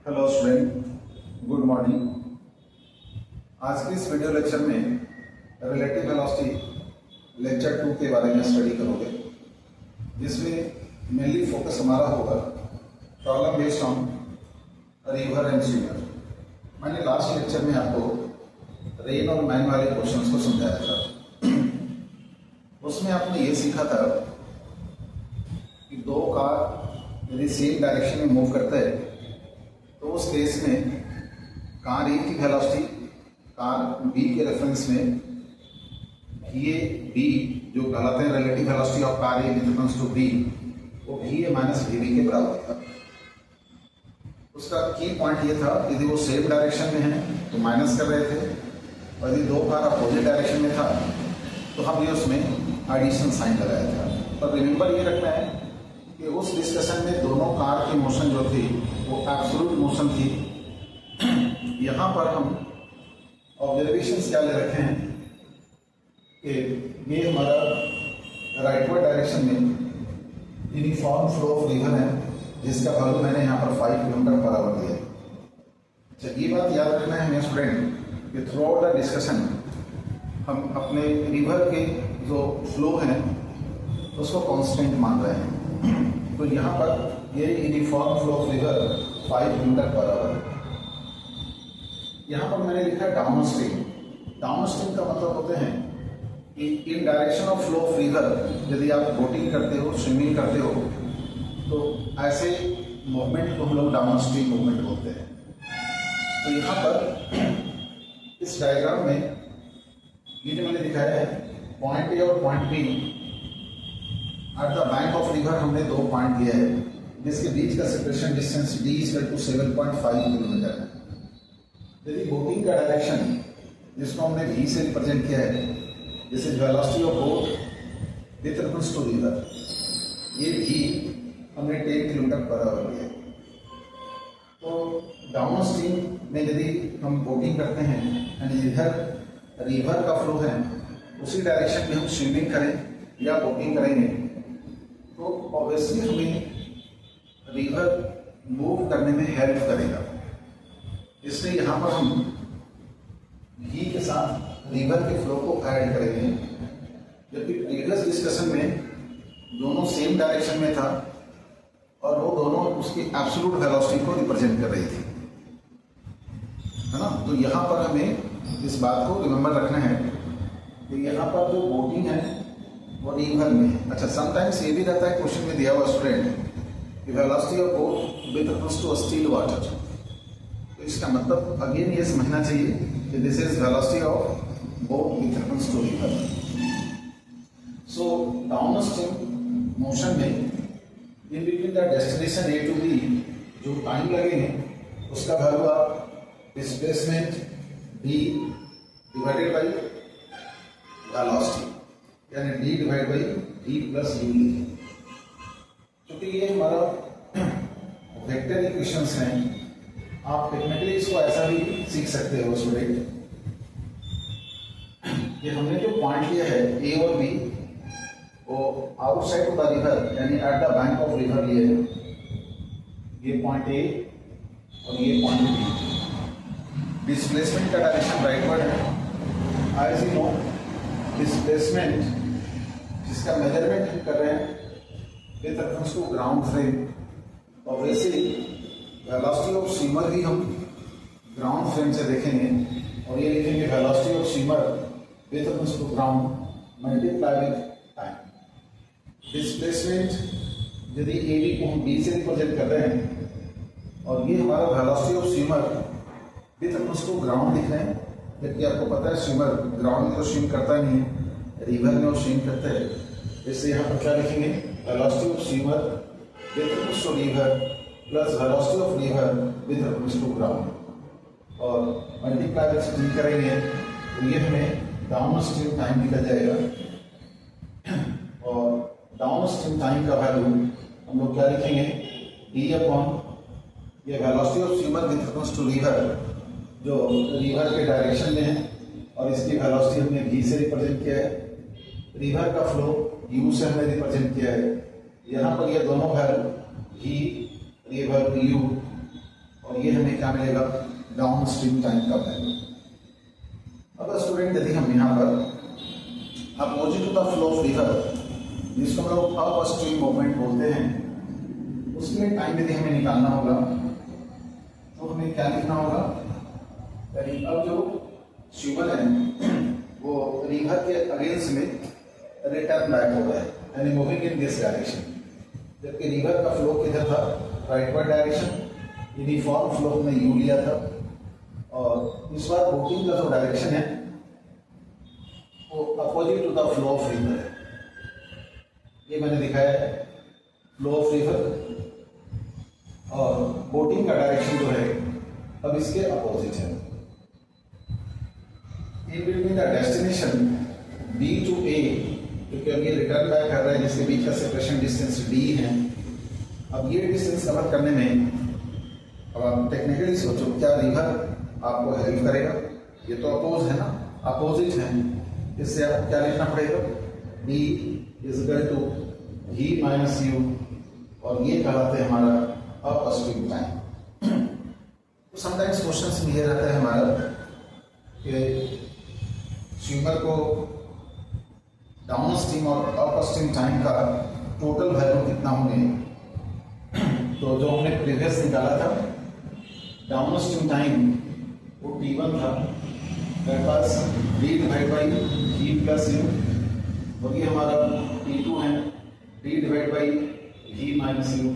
Hello student, good morning. आज के इस वीडियो लेक्चर में रिलेटिव वेलोसिटी लेक्चर 2 के बारे में स्टडी करोगे, जिसमें मेनली फोकस हमारा होगा problem based on river and swimmer. मैंने लास्ट लेक्चर में आपको रेन और मैन वाले क्वेश्चंस को समझाया था। उसमें आपने ये सीखा था कि दो कार यदि सेम डायरेक्शन में मूव करते हैं तो उस केस में कार ए की वेलोसिटी कार बी के रेफरेंस में वी ए बी जो कहलाते हैं relative velocity of car A with to B, वो V A minus V B के बराबर था। उसका की पॉइंट ये था, यदि वो सेम डायरेक्शन में है तो माइनस कर रहे थे, और यदि दो कार अपोजिट डायरेक्शन में था तो हमने उसमें एडिशन साइन लगाया था। पर रिमेंबर ये रखना है कि उस डिस्कशन में दोनों कार की मोशन जो थी वो एब्सोल्यूट मोशन थी। यहाँ पर हम ऑब्जर्वेशंस क्या ले रखे हैं कि ये हमारा राइटवर्ड डायरेक्शन में यूनिफॉर्म फ्लो ऑफ रिवर है, जिसका वैल्यू मैंने यहाँ पर 5 किलोमीटर पर आवर दिया है। अच्छा, ये बात याद रखना है मेरे स्टूडेंट कि थ्रू आउट द डिस्कशन हम अपने रिवर के जो फ्लो है उसको कांस्टेंट मान रहे हैं। तो यहाँ पर ये uniform flow of river 5 kilometre per our है। यहाँ पर मैंने लिखा डाउन स्ट्रीम। डाउन स्ट्रीम का मतलब होते हैं कि इन direction of flow of river यदि आप बोटिंग करते हो, स्विमिंग करते हो, तो ऐसे मूवमेंट को हम लोग डाउन स्ट्रीम मूवमेंट बोलते हैं। तो यहाँ पर इस डायग्राम में ये जो मैंने दिखाया है, पॉइंट ए और point B at the bank of river हमने 2 पॉइंट दिया है, जिसके बीच का सेपरेशन डिस्टेंस d = 7.5 किलोमीटर है। यदि बोटिंग का डायरेक्शन जिसको हमने v से रिप्रेजेंट किया है, जैसे velocity of boat with reference to river, ये v हमने 10 किलोमीटर पर आवर लिया है। तो डाउन स्ट्रीम में यदि हम बोटिंग करते हैं यानी इधर रिवर का फ्लो है उसी डायरेक्शन में हम स्विमिंग करें या बोटिंग करेंगे तो ऑब्वियसली हमें रिवर मूव करने में हेल्प करेगा। इसलिए यहाँ पर हम v के साथ रिवर के फ्लो को ऐड करेंगे, जबकि प्रीवियस डिस्कशन में दोनों सेम डायरेक्शन में था और वो दोनों उसकी एब्सोल्यूट वेलोसिटी को रिप्रेजेंट कर रही थी, है ना। तो यहाँ पर हमें इस बात को रिमेंबर रखना है कि यहाँ पर जो बोटिंग है वो रिवर में है। अच्छा, समटाइम्स ये भी रहता है क्वेश्चन में दिया हुआ स्टूडेंट कि velocity of boat with reference to still water. तो इसका मतलब अगेन ये समझना चाहिए कि this is velocity of boat with reference to river. So downstream motion में in between the destination A to B जो टाइम लगेंगे उसका वैल्यू आप displacement d divided by velocity यानी d divide by v plus u लिखें। क्योंकि ये हमारा वेक्टर इक्वेशंस हैं, आप टेक्निकली इसको ऐसा भी सीख सकते हो स्टूडेंट। ये हमने जो पॉइंट लिया है a और b वो आउटसाइड ऑफ द रिवर यानी at the bank of river लिए है। ये पॉइंट a और ये पॉइंट b। डिस्प्लेसमेंट का डायरेक्शन राइटवर्ड है। एज यू नो डिस्प्लेसमेंट जिसका मेजरमेंट हम कर रहे हैं with reference to ground frame, और वैसे ही वेलोसिटी ऑफ स्विमर भी हम ग्राउंड फ्रेम से देखेंगे और ये लिखेंगे velocity of swimmer with reference to ground multiply with time. Displacement यदि ए बी को हम बी से रिप्रेजेंट कर रहे हैं और ये हमारा velocity of swimmer with reference to ground लिख रहे हैं, जबकि आपको पता है स्विमर ग्राउंड में तो स्विम करता नहीं है, रिवर में वो स्विम करते हैं। इससे यहाँ पर क्या लिखेंगे, velocity of swimmer with reference to river plus velocity of river with reference to ground, और मल्टीप्लाई विथ t करेंगे तो ये हमें डाउन स्ट्रीम टाइम निकल जाएगा। और डाउन स्ट्रीम टाइम का वैल्यू हम लोग क्या लिखेंगे, d अपॉन ये velocity of swimmer with reference to river जो रिवर के डायरेक्शन में है, और इसकी वेलोसिटी हमने v से रिप्रेजेंट किया है, रिवर का फ्लो u से हमने रिप्रेजेंट किया है। यहाँ पर ये दोनों वैल्यू v रिवर u और ये हमें क्या मिलेगा, डाउन स्ट्रीम टाइम का वैल्यू। अब स्टूडेंट यदि हम यहाँ पर opposite to the flow of river, जिसको हम लोग अप स्ट्रीम मूवमेंट बोलते हैं, उसके लिए टाइम यदि हमें निकालना होगा तो हमें क्या लिखना होगा, यानी अब जो स्विमर है वो रिवर के अगेंस्ट में रिटर्न बैक हो रहा है, यानी मूविंग इन दिस डायरेक्शन, जबकि रिवर का फ्लो किधर था, राइटवर्ड डायरेक्शन, यूनिफॉर्म फ्लो में यू लिया था। और इस बार बोटिंग का जो डायरेक्शन है वो opposite to the flow of river है। ये मैंने दिखाया है फ्लो ऑफ रिवर, और बोटिंग का डायरेक्शन जो है अब इसके अपोजिट है। In between the destination B to A, क्योंकि अब ये रिटर्न बैक कर रहा है, जिसके बीच का सेपरेशन डिस्टेंस डी है। अब ये डिस्टेंस कवर करने में, अब आप टेक्निकली सोचो, क्या रिवर आपको हेल्प करेगा? ये तो अपोज है ना, अपोजिट है, इससे आपको क्या लिखना पड़ेगा, D is equal to v minus U, और ये कहलाते हैं हमारा अप स्ट्रीम टाइम। तो समटाइम्स क्वेश्चंस में ये रहता है हमारा कि स्विमर को डाउन स्ट्रीम और अप स्ट्रीम टाइम का टोटल वैल्यू कितना होंगे। तो जो हमने प्रीवियस निकाला था, डाउन स्ट्रीम टाइम वो T1 था, मेरे पास d divide by v plus you, और ये हमारा T2 है, d divide by v minus you.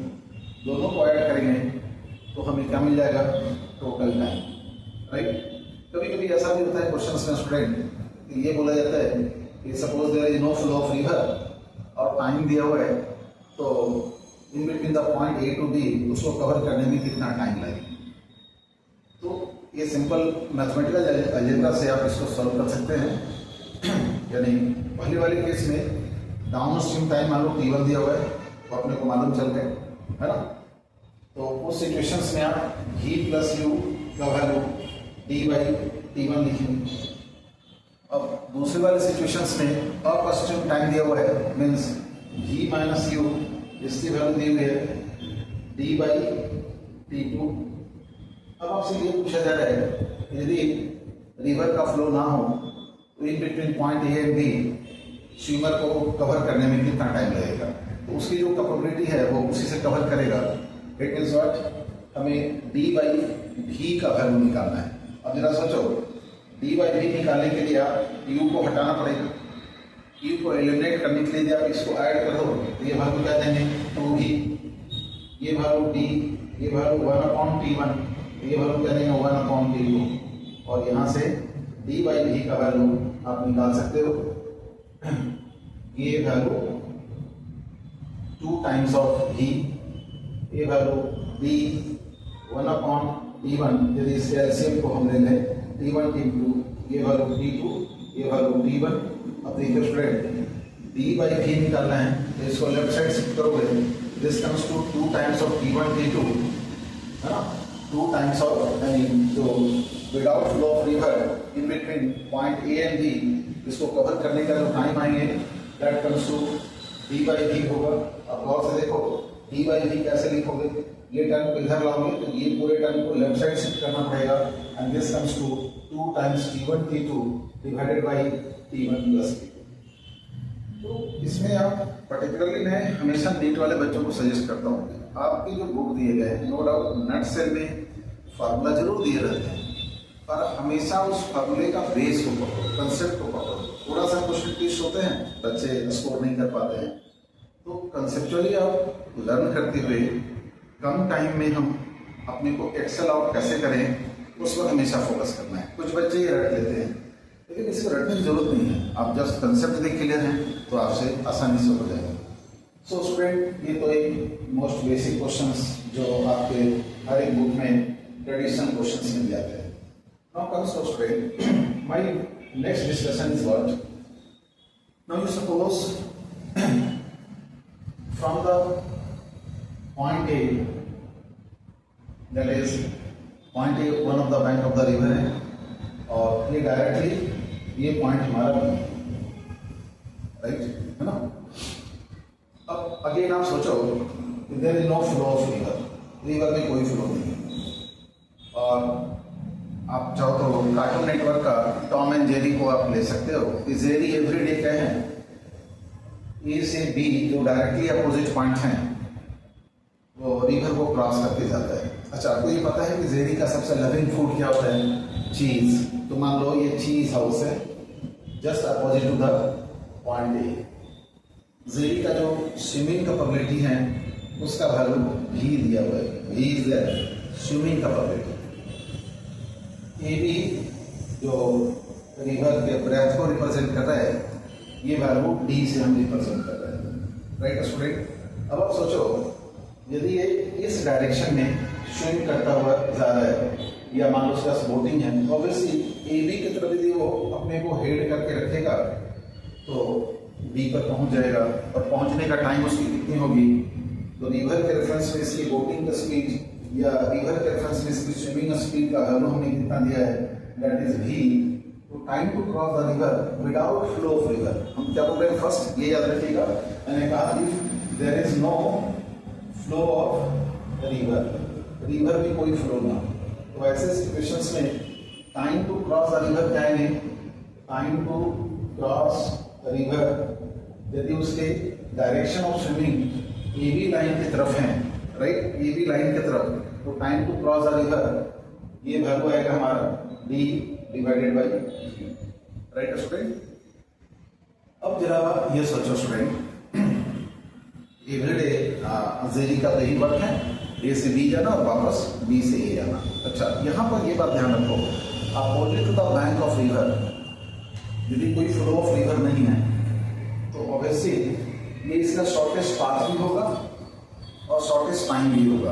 दोनों को ऐड करेंगे तो हमें क्या मिल जाएगा, टोटल टाइम, राइट। कभी कभी ऐसा भी होता है क्वेश्चंस में स्टूडेंट, ये बोला जाता है कि suppose there is no flow of river और टाइम दिया हुआ है, तो in between the point A to B उसको कवर करने में कितना टाइम लगेगा। तो ये सिंपल मैथमेटिकल अलजेब्रा से आप इसको सॉल्व कर सकते हैं। यानी पहले वाले केस में डाउन स्ट्रीम टाइम मान लो T1 दिया हुआ है, तो अपने को मालूम चल गए, है ना। तो उस सिचुएशंस में आप v प्लस यू का वैल्यू d बाई T1 लिखेंगे। अब दूसरे वाले सिचुएशंस में अप स्ट्रीम टाइम दिया हुआ है, मीन्स v माइनस यू, इसकी वैल्यू दी हुई है d बाई T2। अब आपसे ये पूछा जा रहा है, यदि रिवर का फ्लो ना हो तो in between point A and B swimmer को कवर करने में कितना टाइम लगेगा। तो उसकी जो कैपेबिलिटी है वो उसी से कवर करेगा। इट मीन्स व्हाट, हमें d बाई v का वैल्यू निकालना है। अब जरा सोचो, d बाई v निकालने के लिए आप u को हटाना पड़ेगा, u को एलिमिनेट करने के लिए आप इसको ऐड कर दो, तो ये वैल्यू क्या देंगे, 2v, ये वैल्यू d, ये वैल्यू 1/T1, ये वैल्यू क्या देंगे 1/T2, और यहाँ से d बाई v का वैल्यू आप निकाल सकते हो। ये वैल्यू 2 टाइम्स ऑफ v, ये वैल्यू d 1/T1, यदि इस एलसीएम को हम ले लें T1 T2, ये वैल्यू T2, ये वैल्यू T1। अब देखिए स्टूडेंट, d बाई v निकालना है, तो इसको लेफ्ट साइड शिफ्ट करोगे, this comes to 2 times of T1 T2, है ना, 2 टाइम्स ऑफ, यानी जो without flow of river in between point A and B, इसको कवर करने का जो टाइम आएंगे that comes to d by v होगा। अब गौर से देखो, d बाई v कैसे लिखोगे, ये टर्म को इधर लाओगे तो ये पूरे टर्म को लेफ्ट साइड शिफ्ट करना पड़ेगा, and this comes to 2 times T1 T2 divided by T1 plus T2। तो इसमें आप पर्टिकुलरली मैं हमेशा नीट वाले बच्चों को सजेस्ट करता हूँ, आपकी जो बुक दिए गए हैं, नो डाउट नट सेल में फार्मूला जरूर दिए रहते हैं, पर हमेशा उस फार्मूले का बेस को पकड़ो, कंसेप्ट को पकड़ो। थोड़ा सा क्वेश्चन ट्विस्ट होते हैं, बच्चे स्कोर नहीं कर पाते हैं, तो कंसेप्चुअली आप लर्न करते हुए कम टाइम में हम अपने को एक्सेल आउट कैसे करें, उस पर हमेशा फोकस करना है। कुछ बच्चे ये रट लेते हैं, लेकिन इसको रटने की जरूरत नहीं है। आप जस्ट कंसेप्ट देख क्लियर हैं तो आपसे आसानी से हो जाएगा। सो स्टूडेंट, ये तो एक मोस्ट बेसिक क्वेश्चंस जो आपके हर एक बुक में ट्रेडिशनल क्वेश्चंस मिल जाते हैं। Now comes to student, my next discussion is what, now you suppose from the point A, that is point A one of the bank of the river है, और ये डायरेक्टली ये point हमारा B, right, है ना। अब again आप सोचो, there is no flow of river, river में कोई फ्लो नहीं है, और आप चाहो तो कार्टून नेटवर्क का टॉम एंड जेरी को आप ले सकते हो कि जेरी एवरीडे क्या है, ए से बी जो डायरेक्टली अपोजिट पॉइंट हैं वो रिवर को क्रॉस करके जाता है। अच्छा, आपको ये पता है कि जेरी का सबसे लविंग फूड क्या होता है? चीज। तो मान लो ये चीज हाउस है just opposite to the point A. Jerry का जो स्विमिंग कैपेबिलिटी है उसका वैल्यू भी दिया हुआ है, V is the swimming capability. A B जो रिवर के ब्रेथ को रिप्रेजेंट कर रहा है, ये वैल्यू डी से हम रिप्रेजेंट कर रहे हैं। राइट स्टूडेंट, अब आप सोचो यदि ये इस डायरेक्शन में स्विम करता हुआ जा रहा है या मान लो उसके पास बोटिंग है, ऑब्वियसली ए बी की तरफ यदि वो अपने को हेड करके रखेगा तो बी पर पहुंच जाएगा, और पहुंचने का टाइम उसकी कितनी होगी? तो रिवर के रेफरेंस में इसकी बोटिंग का स्पीड या रिवर के रेफरेंस में इसकी स्विमिंग स्पीड का वैल्यू हमने कितना दिया है, दैट इज वी। तो time to cross the river without flow of river, हम क्या बोल रहे हैं? फर्स्ट ये याद रखिएगा, मैंने कहा if there is no flow of river, river में कोई फ्लो ना, तो ऐसे सिचुएशंस में time to cross the river क्या है? टाइम टू क्रॉस रिवर यदि उसके direction of swimming A B line की तरफ है, राइट, ए बी लाइन की तरफ, तो time to cross the river ये वैल्यू आएगा हमारा D divided by, right student. अब जरा ये सोचो स्टूडेंट, एवरीडे जेरी का यही वर्क है, ए से बी जाना और वापस बी से ए जाना। अच्छा, यहाँ पर ये बात ध्यान रखो, opposite to the bank of river यदि कोई फ्लो ऑफ रिवर नहीं है तो ऑब्वियसली ये इसका शॉर्टेस्ट पाथ भी होगा और शॉर्टेस्ट टाइम भी होगा।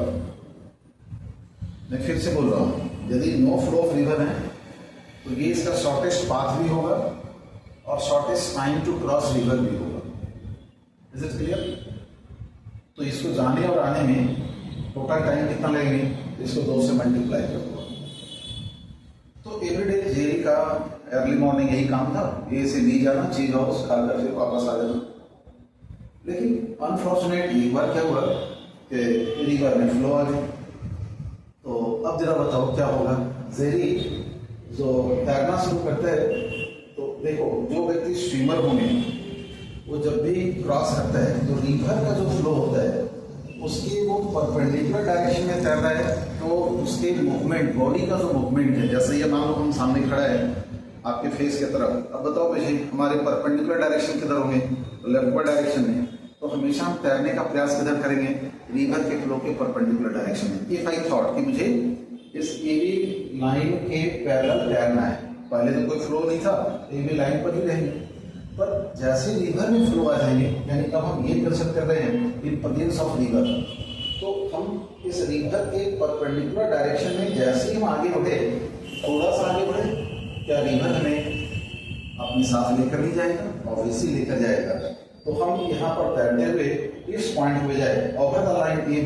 मैं फिर से बोल रहा हूँ, यदि नो फ्लो ऑफ रिवर है तो ये इसका शॉर्टेस्ट पाथ भी होगा और shortest time to cross river भी होगा। Is it clear? तो इसको जाने और आने में टोटल टाइम कितना लगेगा? इसको 2 से मल्टीप्लाई कर दो। तो एवरीडे जेरी का अर्ली मॉर्निंग यही काम था, ए से बी जाना, चीज हाउस खाकर फिर वापस आ जाना। लेकिन अनफॉर्चुनेट एक बार क्या हुआ कि रिवर में फ्लो आ गई। तो अब जरा बताओ क्या होगा? जेरी जो तैरना शुरू करते हैं, तो देखो जो व्यक्ति स्विमर होंगे वो जब भी क्रॉस करता है तो रिवर का जो फ्लो होता है उसके वो परपेंडिकुलर डायरेक्शन में तैर रहा है, तो उसके मूवमेंट, बॉडी का जो मूवमेंट है, जैसे ये मान लो हम सामने खड़ा है आपके फेस की तरफ, अब बताओ मुझे हमारे परपेंडिकुलर डायरेक्शन किधर होंगे? लेफ्टवर्ड डायरेक्शन में, तो हमेशा हम तैरने का प्रयास किधर करेंगे? रिवर के फ्लो के परपेंडिकुलर डायरेक्शन में। इफ आई थॉट कि मुझे इस ए बी लाइन के पैरेलल तैरना है, पहले तो कोई फ्लो नहीं था, ए बी लाइन पर ही रहेंगे, पर जैसे रिवर में फ्लो आ जाएंगे, यानी अब हम ये कंसेप्ट कर रहे हैं इन प्रेजेंस ऑफ रिवर, तो हम इस रिवर के परपेंडिकुलर डायरेक्शन में जैसे ही हम आगे बढ़े, थोड़ा सा आगे बढ़े, क्या रिवर हमें अपने साथ लेकर नहीं जाएगा? ऑब्वियसली लेकर जाएगा। तो हम यहाँ पर तैरते हुए इस पॉइंट पे जाए over the line A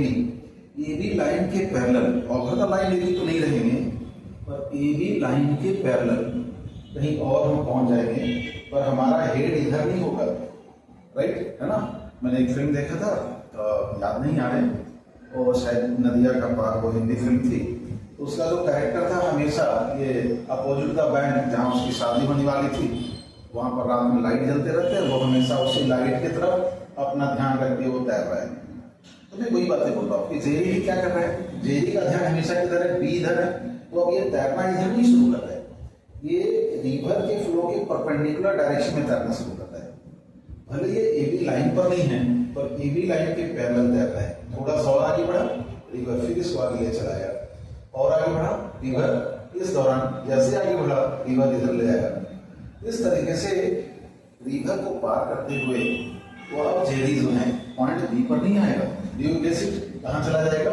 B line के parallel, over the line A B तो नहीं रहेंगे पर ए बी लाइन के पैरेलल कहीं और हम पहुंच जाएंगे, पर हमारा हेड इधर नहीं होगा, राइट है ना। मैंने एक फिल्म देखा था, याद नहीं आ रहे, वो शायद नदिया का पार, वो हिंदी फिल्म थी, तो उसका जो कैरेक्टर था हमेशा ये अपोजिट द बैंक जहाँ उसकी शादी होने वाली थी, वहाँ पर रात में लाइट जलते रहते हैं, वो हमेशा उसी लाइट की तरफ अपना ध्यान रख के वो तैर रहा है। तो मैं वही बातें बोल रहा हूँ कि जेरी भी क्या कर रहा है? जेरी का ध्यान हमेशा किधर है? बी इधर है, तो अब ये तैरना इधर नहीं शुरू करता है, ये रिवर के फ्लो के परपेंडिकुलर डायरेक्शन में तैरना शुरू करता है। भले ये ए बी लाइन पर नहीं है, पर ए बी लाइन के पैरेलल तैर रहा है। थोड़ा सा और आगे बढ़ा, रिवर फिर इसको आगे ले चला गया, और आगे बढ़ा, रिवर इस दौरान जैसे आगे बढ़ा, रिवर इधर ले आया। इस तरीके से रिवर को पार करते हुए वो अब जेरी जो है पॉइंट बी पर नहीं आएगा, ड्यू बेसिक कहाँ चला जाएगा?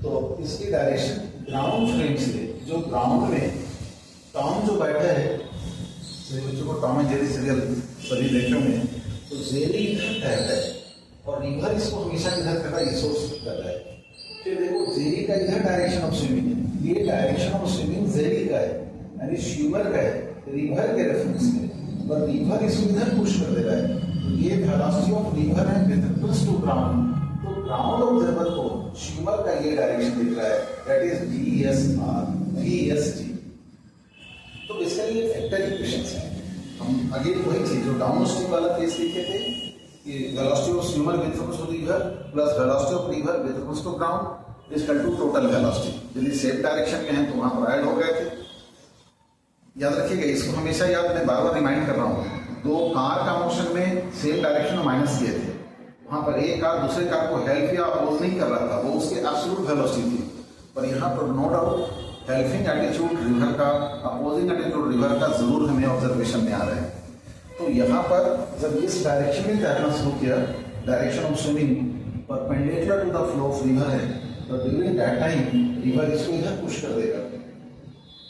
तो इसकी डायरेक्शन ग्राउंड फ्रेम से, जो ग्राउंड में टॉम जो बैठा है, सभी बच्चों को टॉम एंड जेरी सीरियल सभी देखे होंगे, तो जेरी इधर तैरता है और रिवर इसको हमेशा इधर कर रहा है, सोर्स कर रहा है। फिर देखो जेरी का इधर डायरेक्शन ऑफ स्विमिंग है, ये डायरेक्शन ऑफ स्विमिंग जेरी का है, यानी स्विमर का है, रिवर के रेफरेंस में, पर रिवर इसको इधर पुश कर दे रहा है। तो ये वेलोसिटी ऑफ रिवर है विद रिफरेंस टू ग्राउंड, तो ग्राउंड ऑब्जर्वर को श्यूमर का ये डायरेक्शन दिख रहा है, दैट इज VSG। तो बेसिकली ये वेक्टर इक्वेशंस हैं। हम अगेन वही चीज जो डाउन स्ट्रीम वाला केस देखे थे कि velocity of swimmer with respect to river plus velocity of river with respect to ground is equal to total velocity. यदि सेम डायरेक्शन में है तो वहां पर ऐड हो गए थे। याद रखिएगा, इसको हमेशा याद, मैं बार बार रिमाइंड कर रहा हूँ, दो कार का मोशन में सेम डायरेक्शन में माइनस किए थे, वहां पर एक कार दूसरे कार को हेल्प या अपोज नहीं कर रहा था, वो उसकी एब्सोल्यूट वेलोसिटी थी। पर यहाँ पर no doubt helping attitude river का, अपोजिंग एटीट्यूड रिवर का जरूर हमें ऑब्जर्वेशन में आ रहा है। तो यहाँ पर जब इस डायरेक्शन में तैरना शुरू किया, direction of swimming perpendicular to the flow of river है, तो ड्यूरिंग दैट टाइम रिवर इसको इधर पुश कर देगा।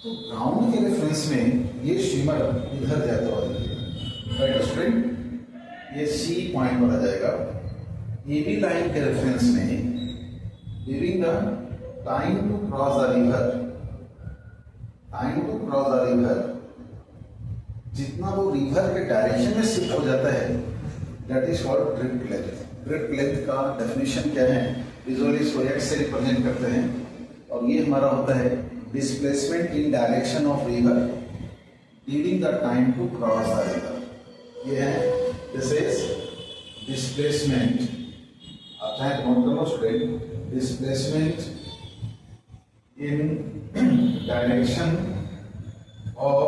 तो ग्राउंड के रेफरेंस में ये स्विमर इधर जाता हुआ दिखेगा, राइट स्टूडेंट। ये C पॉइंट पर आ जाएगा। AB लाइन के रेफरेंस में during the time to cross the river, जितना वो रिवर के डायरेक्शन में शिफ्ट हो जाता है, that is called drift length. Drift length का डेफिनेशन क्या है? विजुअली इसको x से रिप्रेजेंट करते हैं, और ये हमारा होता है displacement in direction of river during the time to cross the river. ये है, दिस इज डिस्प्लेसमेंट। आप चाहे नोट कर लो student, displacement in direction of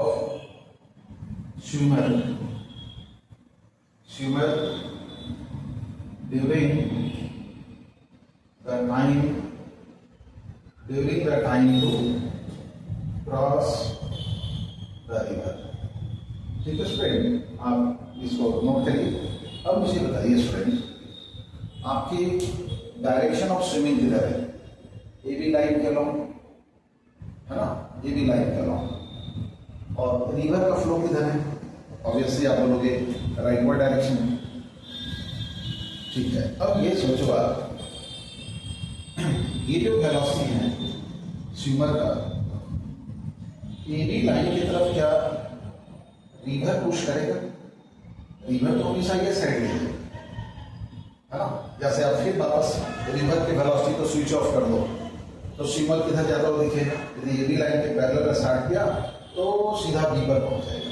swimmer during the time to cross the river। ठीक है स्टूडेंट, आप इसको नोट करिए। अब मुझे बताइए स्टूडेंट, आपकी डायरेक्शन ऑफ स्विमिंग किधर है? AB लाइन के लॉन्ग है ना, AB लाइन का लॉन्ग, और रिवर का फ्लो किधर है? ऑब्वियसली आप बोलोगे राइटवर्ड डायरेक्शन में। ठीक है, अब ये सोचो आप, ये जो वेलोसिटी है स्विमर का, AB लाइन की तरफ क्या रिवर पुश करेगा? रिवर तो हमेशा ये साइड में है ना। जैसे आप फिर वापस रिवर की वेलोसिटी को स्विच ऑफ कर दो तो स्विमर किधर जाता हुआ दिखेगा? यदि AB लाइन के पैरेलल में स्टार्ट किया तो सीधा B पर पहुंच जाएगा।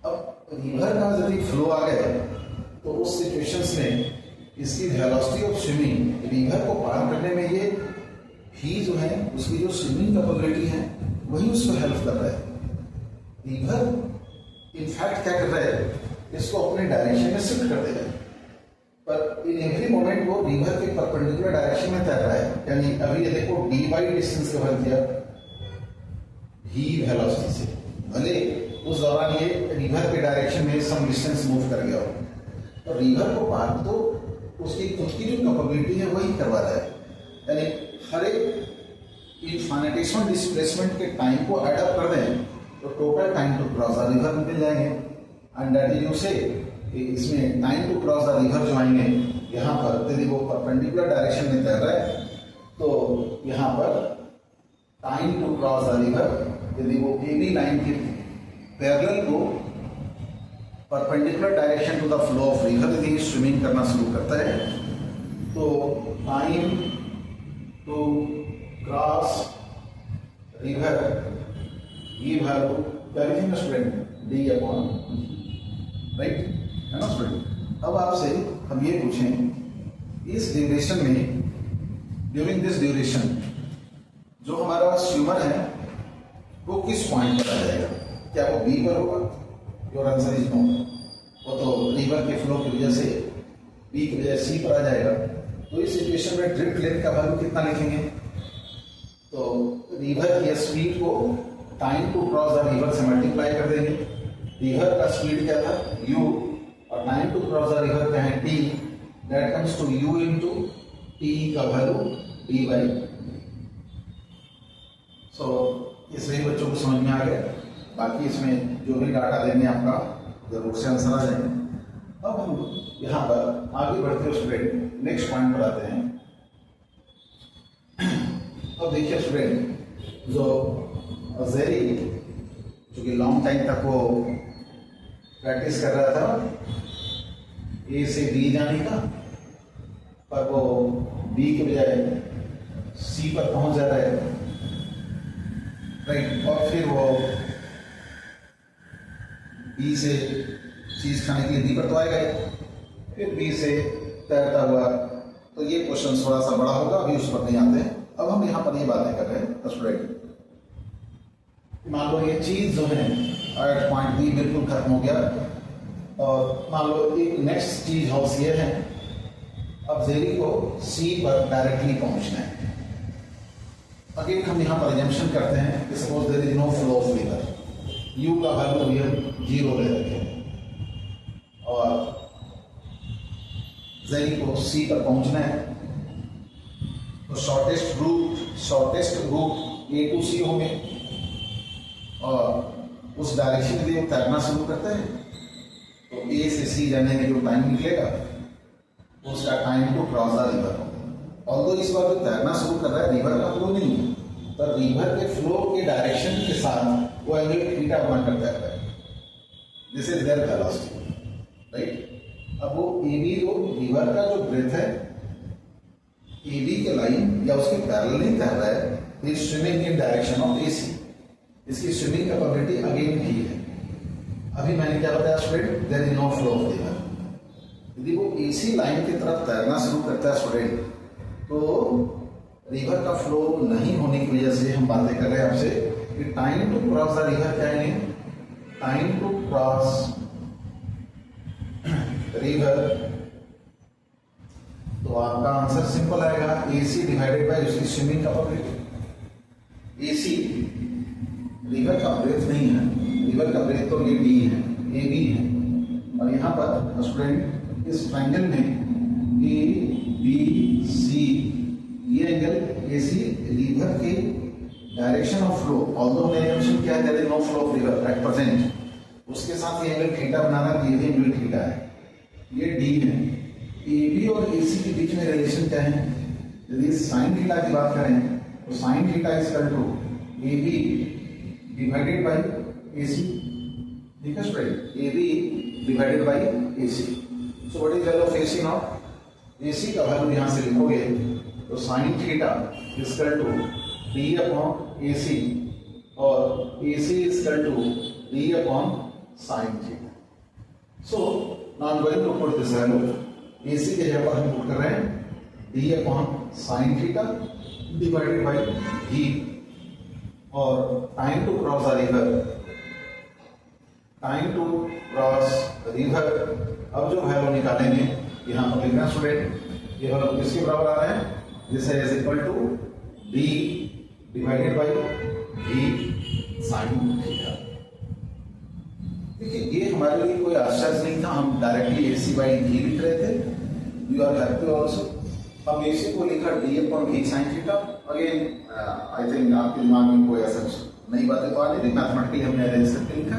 अब रिवर का यदि फ्लो आ गया तो उस सिचुएशंस में इसकी वेलोसिटी ऑफ स्विमिंग रिवर को पार करने में ये ही जो है उसकी जो स्विमिंग कैपेबिलिटी है वही उसको हेल्प कर रहा है। रिवर इनफैक्ट क्या कर रहा है, इसको अपने डायरेक्शन में शिफ्ट कर देगा, पर इन एवरी मोमेंट वो रिवर के परपेंडिकुलर डायरेक्शन में तैर रहा है। यानी अभी ये देखो dy डिस्टेंस कवर किया v वेलोसिटी से, भले उस दौरान ये रिवर के डायरेक्शन में सम डिस्टेंस मूव कर गया हो, तो रिवर को पार तो उसकी खुद की जो कैपेबिलिटी है वही करवा रहा है। यानी हर एक इनफाइनेटेशनल डिस्प्लेसमेंट के टाइम को ऐड अप कर दें तो total time to cross the river निकल जाएंगे। And that is you say कि इसमें time to cross the river जो आएंगे, यहाँ पर यदि वो परपेंडिकुलर डायरेक्शन में तैर रहा है तो यहाँ पर time to cross the river, यदि वो AB लाइन की पैरेलल को perpendicular direction to the flow of river यदि स्विमिंग करना शुरू करता है तो टाइम टू क्रॉस रिवर ये वैल्यू क्या लिखेंगे स्टूडेंट? D अपॉन, राइट है ना स्टूडेंट। अब आपसे हम ये पूछें, इस ड्यूरेशन में, ड्यूरिंग दिस ड्यूरेशन जो हमारा स्विमर है वो किस पॉइंट पर आ जाएगा? क्या वो B पर होगा? Your answer is no. वो तो रिवर के फ्लो की वजह से B की वजह C पर आ जाएगा। तो इस सिचुएशन में ड्रिफ्ट लेंथ का वैल्यू कितना लिखेंगे? तो रिवर की स्पीड को time to cross the river से मल्टीप्लाई कर देंगे। रिवर का स्पीड क्या था? u, और time to cross the river क्या है? t। That comes to u into t का वैल्यू d बाई। सो इसमें बच्चों को समझ में आ गया। बाकी इसमें जो भी डाटा देंगे आपका जरूर से आंसर आ जाएगा। अब हम यहाँ पर आगे बढ़ते हुए स्टूडेंट नेक्स्ट पॉइंट पर आते हैं। अब देखिए स्टूडेंट, जो अज़ेरी जो कि लॉन्ग टाइम तक वो प्रैक्टिस कर रहा था A से B जाने का, पर वो बी के बजाय सी पर पहुंच जा रहा है, राइट। और फिर वो बी से चीज खाने के लिए बी पर तो आएगा ही, फिर बी से तैरता हुआ, तो ये क्वेश्चन थोड़ा सा बड़ा होगा, अभी उस पर नहीं आते हैं। अब हम यहाँ पर ये बातें कर रहे हैं स्टूडेंट, मान लो ये चीज जो है एट पॉइंट बी बिल्कुल खत्म हो गया, और मान लो एक नेक्स्ट चीज हाउस ये है, अब जेरी को सी पर डायरेक्टली पहुंचना है। अगेन हम यहाँ पर एजम्पशन करते हैं कि suppose there is no flow of river, you का वैल्यू हियर 0 ले रखे हैं, और जेरी को सी पर पहुंचना है, तो शॉर्टेस्ट रूट ए टू सी होंगे, और उस डायरेक्शन के लिए तैरना शुरू करते हैं, तो ए से सी जाने में जो टाइम निकलेगा उसका time to cross the river होगा। ऑल्दो इस बार जो तैरना शुरू कर रहा है रिवर का फ्लो नहीं है, पर रिवर के फ्लो के डायरेक्शन के साथ वो एंगल थीटा बना कर तैर रहा है, this is there velocity, right. अब वो ए बी जो रिवर का जो ब्रेथ है ए बी के लाइन या उसके पैरेलल नहीं तैर रहा है, is swimming in direction of A C, इसकी स्विमिंग कैपेबिलिटी अगेन भी है। अभी मैंने क्या बताया student, there is no flow of river. यदि वो एसी लाइन की तरफ तैरना शुरू करता है स्टूडेंट, तो रिवर का फ्लो नहीं होने की वजह से हम बातें कर रहे हैं आपसे कि time to cross the river क्या है, टाइम टू क्रॉस रिवर, तो आपका आंसर सिंपल आएगा, एसी डिवाइडेड बाय उसकी स्विमिंग कैपेबिलिटी। एसी रिवर का ब्रेथ नहीं है, रिवर का ब्रेथ तो ये डी है, ए बी है, और यहाँ पर स्टूडेंट इस ट्रायंगल में ए बी सी, ये एंगल ए सी रिवर के डायरेक्शन ऑफ फ्लो, ऑल्दो हमने एजम्पशन किया है there is no flow of river at present, उसके साथ ये एंगल थीटा बनाना, ये भी एंगल थीटा है, ये डी है। ए बी और ए सी के बीच में रिलेशन क्या है, यदि साइन थीटा की बात करें तो sine theta is equal to A B divided by A C, ठीक है student, A B divided by A C. So what is value of A C now, A C का वैल्यू यहां से लिखोगे तो sine theta is equal to D upon A C, और A C is equal to D upon sine theta. So now I am going to put this value, A सी के जगह पर हम पुट कर रहे हैं D upon sine theta divided by D, और time to cross the river, time to cross river, अब जो वैल्यू निकालेंगे यहाँ पर लिखना स्टूडेंट, ये वैल्यू किसके बराबर आ रहे हैं, this is equal to D divided by D sine theta. देखिए ये हमारे लिए कोई आश्चर्य नहीं था, हम directly A C by D लिख रहे थे, यू आर हैप्पी ऑल्सो। हम ए सी को लिखा D upon D sine theta, again I think आपके दिमाग में कोई ऐसा नई बातें तो आ नहीं थी, मैथमेटिकली हमने अरेंज करके लिखा,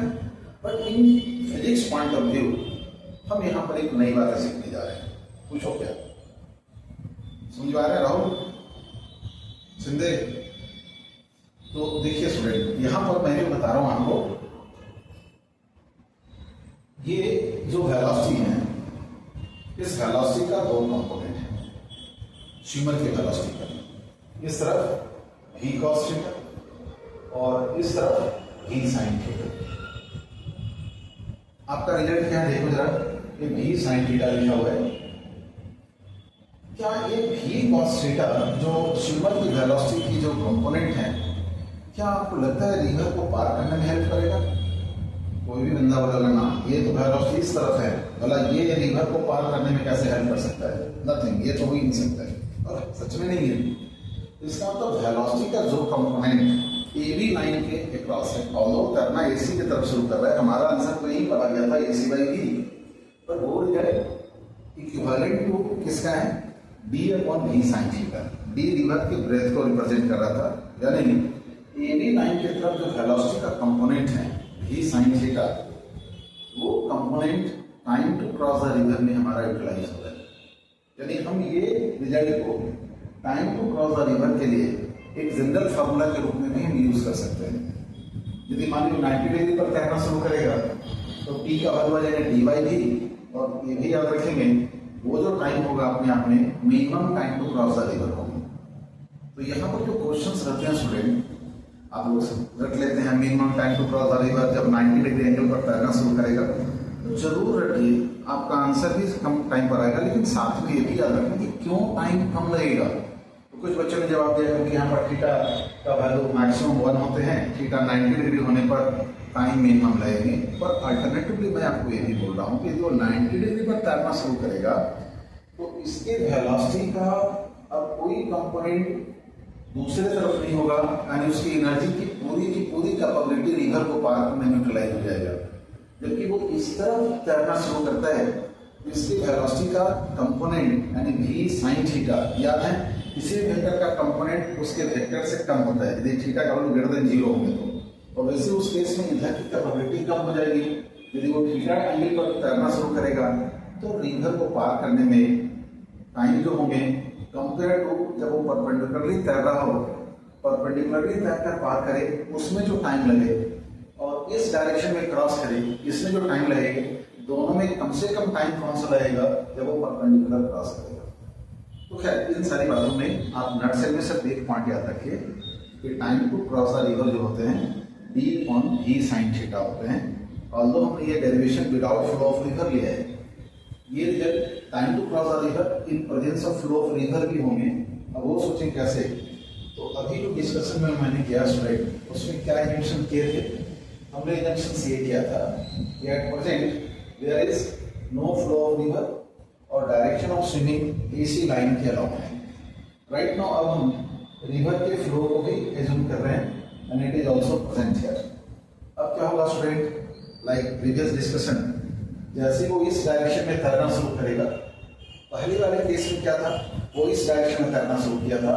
but in physics point of view हम यहाँ पर एक नई बातें सीखने जा रहे हैं। पूछो क्या समझ आ रहा है राहुल सिंधे? तो देखिए स्टूडेंट, यहां पर मैं जो बता रहा हूं आपको, ये जो वेलोसिटी है, इस वेलोसिटी का दो कंपोनेंट है, स्विमर के वेलोसिटी का, इस तरफ v cos थीटा और इस तरफ v sin थीटा। आपका रिजल्ट क्या है देखो जरा, ये v sin थीटा लिखा हुआ है, क्या ये v cos थीटा जो स्विमर की वेलोसिटी की जो कंपोनेंट है, क्या आपको लगता है रिवर को पार करने में हेल्प करेगा? कोई भी बंदा बोलेगा ना, ये तो वेलोसिटी इस तरफ है, बोला ये रिवर को पार करने में कैसे हेल्प कर सकता है? नथिंग, ये तो हो ही नहीं सकता है, और सच में नहीं है। इसका मतलब वेलोसिटी का जो कंपोनेंट ए बी लाइन के अक्रॉस है, ऑल्दो करना एसी की तरफ शुरू कर रहा है, हमारा आंसर तो यही पता गया था एसी बाई बी, पर वो रिजल्ट इक्विवेलेंट टू किसका है, D upon V sine theta. D river के ब्रेथ को रिप्रेजेंट कर रहा था, या नहीं? ए बी लाइन की तरफ जो वेलोसिटी का कंपोनेंट है वी साइन थीटा, वो component time to cross the river में हमारा यूटिलाइज हो रहा है, यानी हम ये रिजल्ट को time to cross the river के लिए एक जनरल फार्मूला के रूप में भी हम यूज कर सकते हैं। यदि मान लो 90 डिग्री पर तैरना शुरू करेगा तो टी का वैल्यू आ जाएगा डी बाई वी, और ये भी याद रखेंगे वो जो टाइम होगा अपने आप में minimum time to cross the river होगी। तो यहाँ पर जो क्वेश्चंस रहते हैं स्टूडेंट, आप लोग रख लेते हैं minimum time to cross the river जब 90 डिग्री एंगल पर तैरना शुरू करेगा, तो जरूर रखिए आपका आंसर भी कम टाइम पर आएगा, लेकिन साथ में ये भी याद रखें कि क्यों टाइम कम लगेगा। तो कुछ बच्चों ने जवाब दिया क्योंकि यहाँ पर थीटा का वैल्यू मैक्सिमम 1 होते हैं, थीटा 90 डिग्री होने पर टाइम मिनिमम लगेंगे। पर अल्टरनेटिवली मैं आपको ये भी बोल रहा हूँ कि जो 90 डिग्री पर तैरना शुरू करेगा तो इसके वेलोसिटी का अब कोई कंपोनेंट दूसरे तरफ नहीं होगा, यानी उसकी एनर्जी की पूरी कैपेबिलिटी रिवर को पार करने में यूटिलाइज हो जाएगा। जबकि वो इस तरफ तैरना शुरू करता है, इसकी वेलोसिटी का कंपोनेंट यानी v sin थीटा, याद है किसी भी वेक्टर का कंपोनेंट उसके वेक्टर से कम होता है यदि थीटा का वैल्यू ग्रेटर देन 0 होंगे तो, और वैसे उस केस में इधर की कैपेबिलिटी कम हो जाएगी। यदि वो थीटा एंगल पर तैरना शुरू करेगा तो रिवर को पार करने में टाइम जो होंगे कंपेयर टू जब वो परपेंडिकुलरली तैर रहा हो, परपेंडिकुलरली तैरकर पार करे उसमें जो टाइम लगे और इस डायरेक्शन में क्रॉस करे इसमें जो टाइम लगेगा, दोनों में कम से कम टाइम कौन सा लगेगा जब वो परपेंडिकुलर क्रॉस करेगा। तो खैर इन सारी बातों में आप नट सेल में सिर्फ एक पॉइंट याद रखिए कि time to cross the river जो होते हैं d/v sin थीटा होते हैं। ऑल्दो हमने ये derivation without flow of river लिया है, ये result time to cross the river in presence of flow of river भी होंगे। अब वो सोचें कैसे, तो अभी जो डिस्कशन में मैंने किया स्टूडेंट उसमें क्या इन्वेंशन किए थे, हमने इन्वेंशन ये किया था कि at present there is no flow of river और direction of swimming AC line के अलाउ है। राइट नाउ अब हम रिवर के फ्लो को भी एज्यूम कर रहे हैं and it is also present here. अब क्या होगा स्टूडेंट, लाइक प्रीवियस डिस्कशन, जैसे वो इस डायरेक्शन में तैरना शुरू करेगा, पहले वाले केस में क्या था, वो इस डायरेक्शन में तैरना शुरू किया था,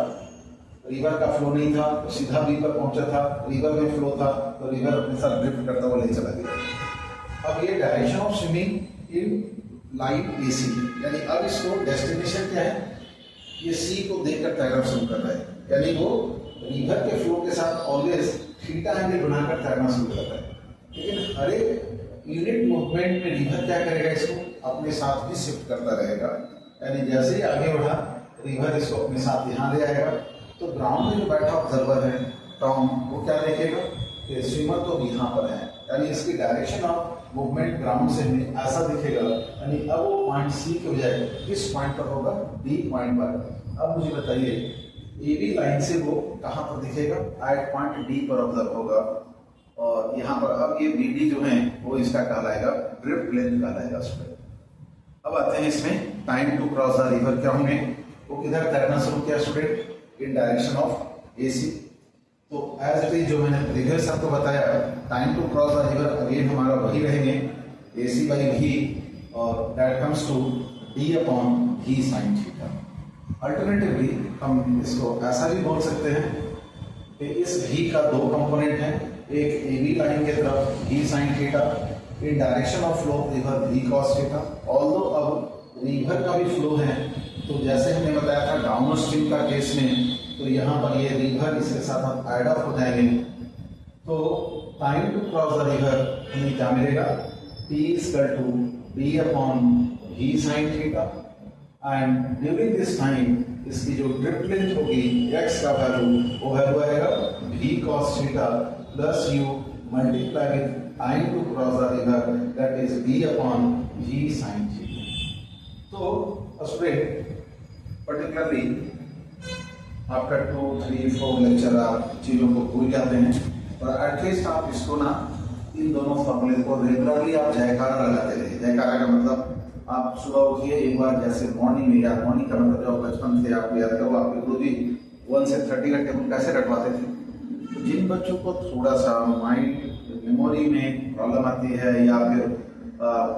रिवर का फ्लो नहीं था तो सीधा बी पर पहुंचा था, रिवर में फ्लो था तो रिवर अपने साथ ड्रिफ्ट करता हुआ ले चला गया। अब ये direction of swimming in line AC, यानी अब इसको डेस्टिनेशन क्या है, ये सी को देखकर तैरना शुरू कर रहा है, यानी वो रिवर के फ्लो के साथ ऑलवेज थीटा एंगल बनाकर तैरना शुरू कर रहा है। लेकिन हर एक यूनिट मूवमेंट में रिवर क्या करेगा, इसको अपने साथ भी शिफ्ट करता रहेगा, यानी जैसे ही आगे बढ़ा रिवर इसको अपने साथ यहाँ ले आएगा। तो ग्राउंड में जो बैठा ऑब्जर्वर है टॉम, वो क्या देखेगा कि स्विमर तो यहाँ पर है, यानी इसकी डायरेक्शन ऑफ मूवमेंट ग्राउंड से ऐसा दिखेगा, यानी अब वो पॉइंट सी के बजाय किस पॉइंट पर होगा, डी पॉइंट पर। अब मुझे बताइए ए बी लाइन से वो कहाँ पर दिखेगा, एट पॉइंट डी पर ऑब्जर्व होगा, और यहाँ पर अब ये बी डी जो है वो इसका कहलाएगा ड्रिफ्ट लेंथ कहलाएगा स्टूडेंट। अब आते हैं इसमें time to cross the river क्या होंगे, वो किधर तैरना शुरू किया student, in direction of AC. तो एज इट इज जो मैंने प्रीवियस आपको बताया, time to cross the river again हमारा वही रहेंगे एसी बाई वी, और that comes to d/v sin theta. Alternatively हम इसको ऐसा भी बोल सकते हैं कि इस v का दो कंपोनेंट हैं, एक ए बी लाइन की तरफ v sin theta in direction of flow river v cos theta. Although अब रिवर का भी फ्लो है, तो जैसे हमने बताया था डाउन स्ट्रीम का केस में, तो यहाँ पर ये रिवर इसके साथ हम ऐड अप हो जाएंगे। तो time to cross the river हमें क्या मिलेगा, t equal to d/v sin theta, and during this time इसकी जो ड्रिफ्ट लेंथ होगी x का वैल्यू, वो वैल्यू आएगा v cos theta plus u multiply with time to cross the river, that is d/v sin theta. तो student particularly आपका 2, 3, 4 lecture आप चीज़ों को भूल जाते हैं, और एटलीस्ट आप इसको ना इन दोनों फॉर्मूले को रेगुलरली आप जयकारा लगाते रहिए। जयकारा का मतलब आप सुबह उठिए एक बार, जैसे मॉर्निंग में, या मॉर्निंग का मतलब जो बचपन से आपको याद करो, आपके गुरु जी 1 से 30 का टेबल कैसे रटवाते थे। तो जिन बच्चों को थोड़ा सा माइंड मेमोरी में प्रॉब्लम आती है या फिर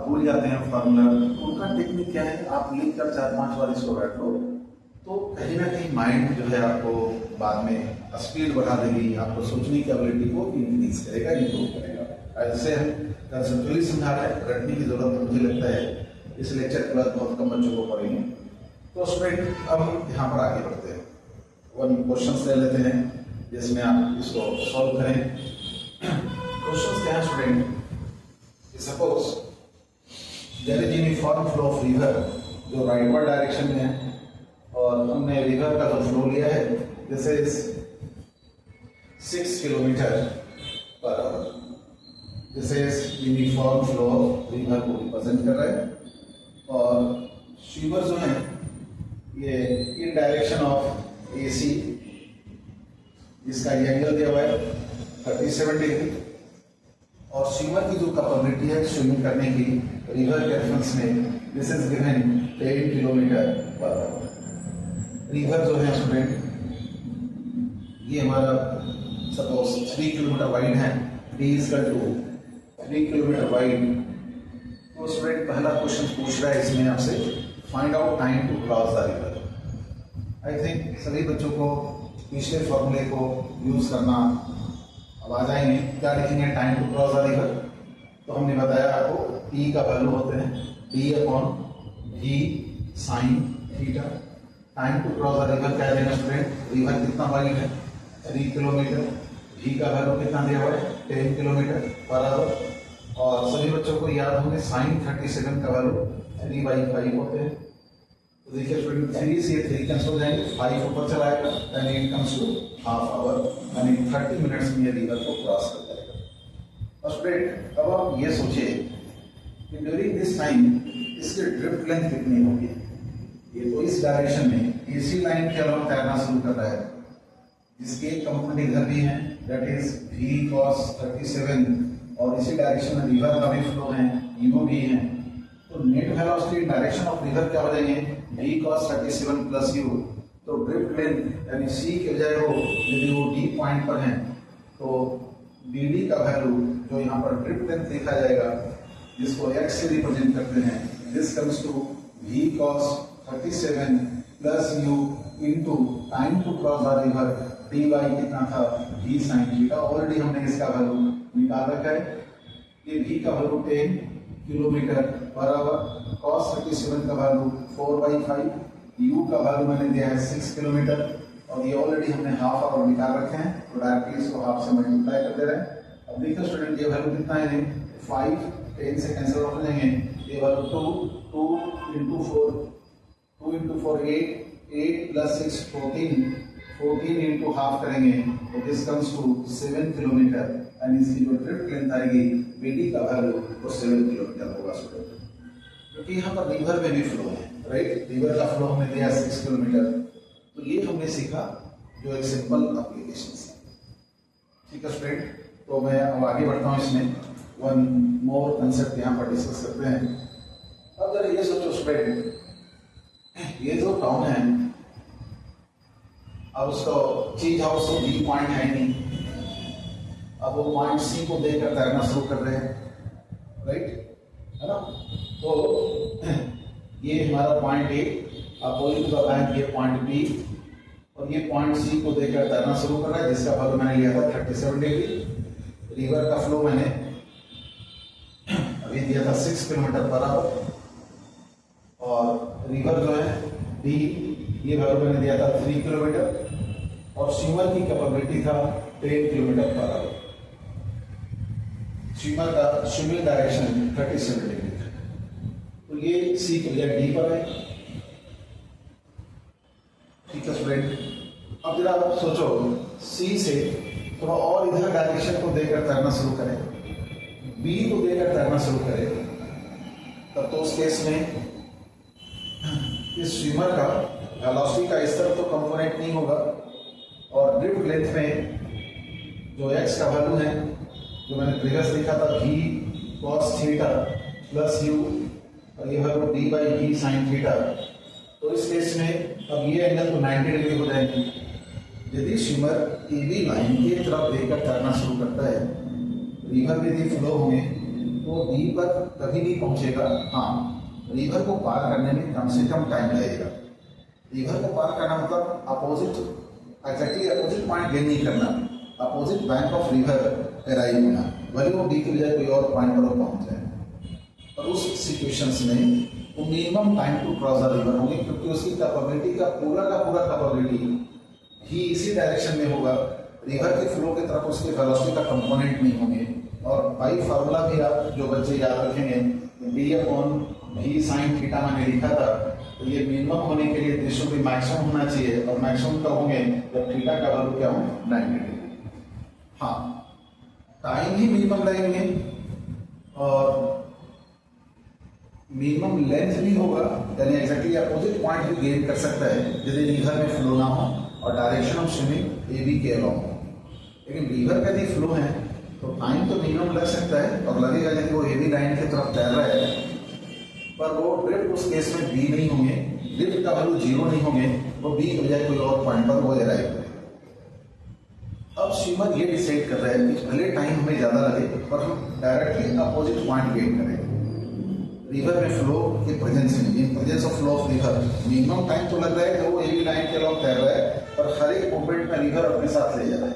भूल जाते हैं फॉर्मूला, उनका टेक्निक क्या है, आप लिख कर 4-5 बार इसको रट लो, तो कहीं ना कहीं माइंड जो है आपको बाद में स्पीड बढ़ा देगी, आपको सोचने की एबिलिटी को इंक्रीज करेगा, इंप्रूव करेगा। ऐसे हम कंसेप्चुअली समझा रहे हैं, रटने की जरूरत मुझे लगता है इस लेक्चर के बाद बहुत कम बच्चों को पढ़ेंगे। तो स्टूडेंट अब हम यहाँ पर आगे बढ़ते हैं, 1 क्वेश्चन ले लेते हैं जिसमें आप इसको सॉल्व करें। क्वेश्चन क्या है student, suppose there is uniform flow of river जो राइटवर्ड डायरेक्शन में है, और हमने रिवर का जो फ्लो लिया है this is 6 kilometre per our. This is uniform flow river को रिप्रेजेंट कर रहा है। और स्वीमर जो है ये इन डायरेक्शन ऑफ AC, इसका एंगल दिया हुआ है 37 डिग्री। और स्विमर की जो कैपेबिलिटी है स्विमिंग करने की रिवर के रेफरेंस में this is given 10 kilometre per hour. River जो है स्टूडेंट ये हमारा सपोज 3 किलोमीटर वाइड है, D is equal to 3 kilometre wide. तो स्टूडेंट पहला क्वेश्चन पूछ रहा है इसमें आपसे, find out time to cross the river. I think सभी बच्चों को पिछले फॉर्मूले को यूज करना अब आ जाएंगे। क्या लिखेंगे time to cross the river? तो हमने बताया आपको T का वैल्यू होते हैं D/V sine theta. Time to cross the river क्या देना स्टूडेंट? रिवर कितना वाइड है 3 किलोमीटर, V का वैल्यू कितना दिया हुआ है 10 किलोमीटर पर आवर। और सभी बच्चों को याद होंगे साइन 37 का वैल्यू 3/5 होते हैं। तो देखिए स्टूडेंट 3 से 3 कैंसिल हो जाएंगे, 5 ऊपर चला आएगा, then it comes to half hour, यानी 30 मिनट्स में ये रिवर को क्रॉस कर जाएगा। और स्टूडेंट अब आप ये सोचिए कि ड्यूरिंग दिस टाइम इसकी ड्रिफ्ट लेंथ कितनी होगी। ये तो इस डायरेक्शन में AC लाइन के अलावा तैरना शुरू कर रहा है, जिसके एक कंपोनेंट इधर भी है दैट इज V cos 37, और इसी डायरेक्शन में रिवर का भी फ्लो है, U भी है। तो net velocity direction of river क्या हो जाएंगे V cos 37 प्लस U। तो ड्रिफ्ट लेंथ यानी C के बजाय हो यदि वो D पॉइंट पर है तो DD का वैल्यू जो यहाँ पर ड्रिफ्ट लेंथ लिखा जाएगा जिसको X से रिप्रेजेंट करते हैं, this comes to V cos 37 plus U into time to cross the river dy कितना था V sin थीटा। ऑलरेडी हमने इसका वैल्यू निकाल रखा है। ये V का value 10 kilometre per our, cos 37 का वैल्यू 4/5, U का वैल्यू मैंने दिया है 6 किलोमीटर, और ये ऑलरेडी हमने हाफ आवर निकाल रखे हैं, तो डायरेक्टली इसको हाफ से मल्टीप्लाई कर दे रहे हैं। अब देखो स्टूडेंट ये वैल्यू कितना है 5, 10 से कैंसिल हो जाएंगे, ये value 2 into 4 8 plus 6 14 into half करेंगे तो this comes to 7 kilometre, and इसकी जो ड्रिफ्ट लेंथ आएगी BD का वैल्यू वो 7 किलोमीटर होगा स्टूडेंट। क्योंकि यहाँ पर रिवर में भी फ्लो है, राइट, रिवर का फ्लो हमने दिया 6 किलोमीटर। तो ये हमने सीखा जो एक सिंपल एप्लीकेशन है। ठीक है स्टूडेंट, तो मैं अब आगे बढ़ता हूँ, इसमें वन मोर कंसेप्ट यहाँ पर डिस्कस करते हैं। अब जरा ये सोचो स्टूडेंट, ये जो टाउन है अब उसका चीज हाउस तो B पॉइंट है नहीं, अब वो पॉइंट C को देखकर तैरना शुरू कर रहे हैं, राइट, है ना। तो ये हमारा पॉइंट A, अब गोइंग टू द बैंक, ये पॉइंट B, और ये पॉइंट C को देखकर तैरना शुरू कर रहा है, जिसका वैल्यू मैंने लिया था 37 डिग्री। रिवर का फ्लो मैंने अभी दिया था 6 किलोमीटर पर आवर, और रिवर जो है D ये वैल्यू मैंने दिया था 3 किलोमीटर, और स्विमर की कैपेबिलिटी था 10 किलोमीटर पर आवर। स्विमर का स्विमिंग डायरेक्शन 37 डिग्री था, तो ये C के बजाय D पर है। ठीक है स्टूडेंट, अब जरा आप सोचो C से थोड़ा और इधर डायरेक्शन को देकर तैरना शुरू करें, B को देकर तैरना शुरू करें, तब तो उस केस में इस स्विमर का वेलोसिटी का इस तरफ तो कंपोनेंट नहीं होगा, और ड्रिफ्ट लेंथ में जो x का वैल्यू है जो मैंने प्रीवियस लिखा था V cos theta plus U, और ये वैल्यू D/V sin थीटा। तो इस केस में अब ये एंगल तो 90 डिग्री हो जाएगी। यदि स्विमर AB लाइन की तरफ देखकर तैरना शुरू करता है, रिवर में यदि फ्लो होंगे तो D पर कभी नहीं पहुंचेगा। हाँ, रिवर को पार करने में कम से कम टाइम लगेगा। रिवर को पार करना मतलब एग्जैक्टली अपोजिट पॉइंट गेन नहीं करना, opposite bank of river arrive होना, भले वो D के बजाय कोई और पॉइंट पर वो पहुंच जाए। और उस सिचुएशंस में वो minimum time to cross the river होंगे, क्योंकि उसकी कैपेबिलिटी का पूरा कैपेबिलिटी ही इसी डायरेक्शन में होगा, रिवर के फ्लो की तरफ उसके वेलोसिटी का कंपोनेंट नहीं होंगे। और बाई फार्मूला भी आप जो बच्चे याद रखेंगे, D/V sin थीटा मैंने लिखा था, तो ये मिनिमम होने के लिए दिस शुड बी मैक्सिमम होना चाहिए, और मैक्सिमम कब होंगे जब थीटा का वैल्यू क्या हो 90 डिग्री। हाँ, टाइम ही मिनिमम लगेंगे और मिनिमम लेंथ भी होगा, यानी एक्जैक्टली अपोजिट पॉइंट भी गेन कर सकता है यदि रिवर में फ्लो ना हो और direction of swimming A B के अलॉन्ग हो। लेकिन रिवर का यदि फ्लो है तो टाइम तो मिनिमम लग सकता है और लगेगा यदि वो हेवी लाइन की तरफ तैर रहा है, पर वो ड्रिफ्ट उस केस में बी नहीं होंगे, ड्रिफ्ट का वैल्यू 0 नहीं होंगे, वो बी के बजाय कोई और पॉइंट पर वो अराइव करेगा। अब स्विमर ये डिसाइड कर रहा है कि भले टाइम हमें ज्यादा लगे पर हम डायरेक्टली अपोजिट पॉइंट गेन करेंगे रिवर में फ्लो के प्रेजेंस में, इन presence of flow of river. Minimum time तो लग रहा है कि वो हेवी लाइन के अलॉन्ग तैर रहा है, पर हर एक मूवमेंट में रिवर अपने साथ ले जा रहा है,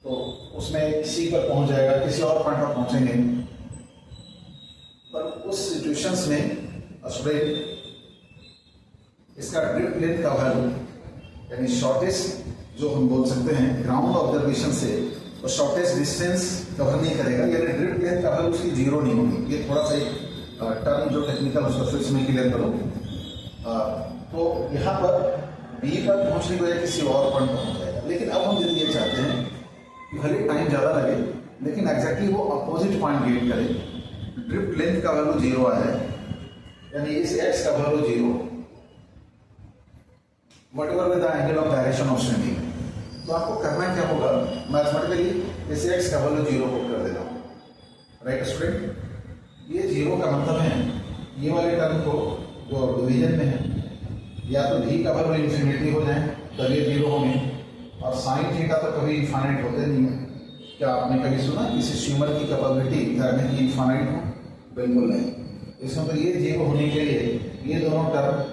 तो उसमें किसी पर पहुंच जाएगा, किसी और पॉइंट पर पहुंचेंगे। पर उस सिचुएशंस में स्टूडेंट इसका ड्रिफ्ट लेंथ का वैल्यू यानी शॉर्टेस्ट जो हम बोल सकते हैं ग्राउंड ऑब्जर्वेशन से तो शॉर्टेस्ट डिस्टेंस कवर नहीं करेगा, यानी ड्रिफ्ट लेंथ का वैल्यू उसकी 0 नहीं होगी। ये थोड़ा सा एक टर्म जो टेक्निकल उसका फिर से मैं क्लियर करूँ। तो यहाँ पर बी पर पहुंचने के बजाय किसी और पॉइंट पर पहुंच जाएगा। लेकिन अब हम यदि ये चाहते हैं कि भले टाइम ज्यादा लगे लेकिन एग्जैक्टली वो अपोजिट पॉइंट गेन करे, ड्रिफ्ट लेंथ का वैल्यू 0 आया है, यानी इस एक्स का value 0 whatever with the angle of direction of swimming, तो आपको करना क्या होगा, मैथमेटिकली इस एक्स का वैल्यू 0 पुट कर देना। राइट स्टूडेंट, ये 0 का मतलब है ये वाले टर्म को जो डिवीजन में है या तो भी का वैल्यू इन्फिनिटी हो जाए तब ये 0 होंगे, और साइन थीटा तो कभी इनफाइनाइट होते नहीं है। क्या आपने कभी सुना किसी स्विमर की कैपेबिलिटी तैरने की इनफाइनाइट हो? बिल्कुल नहीं। इसमें तो ये 0 होने के लिए ये दोनों टर्म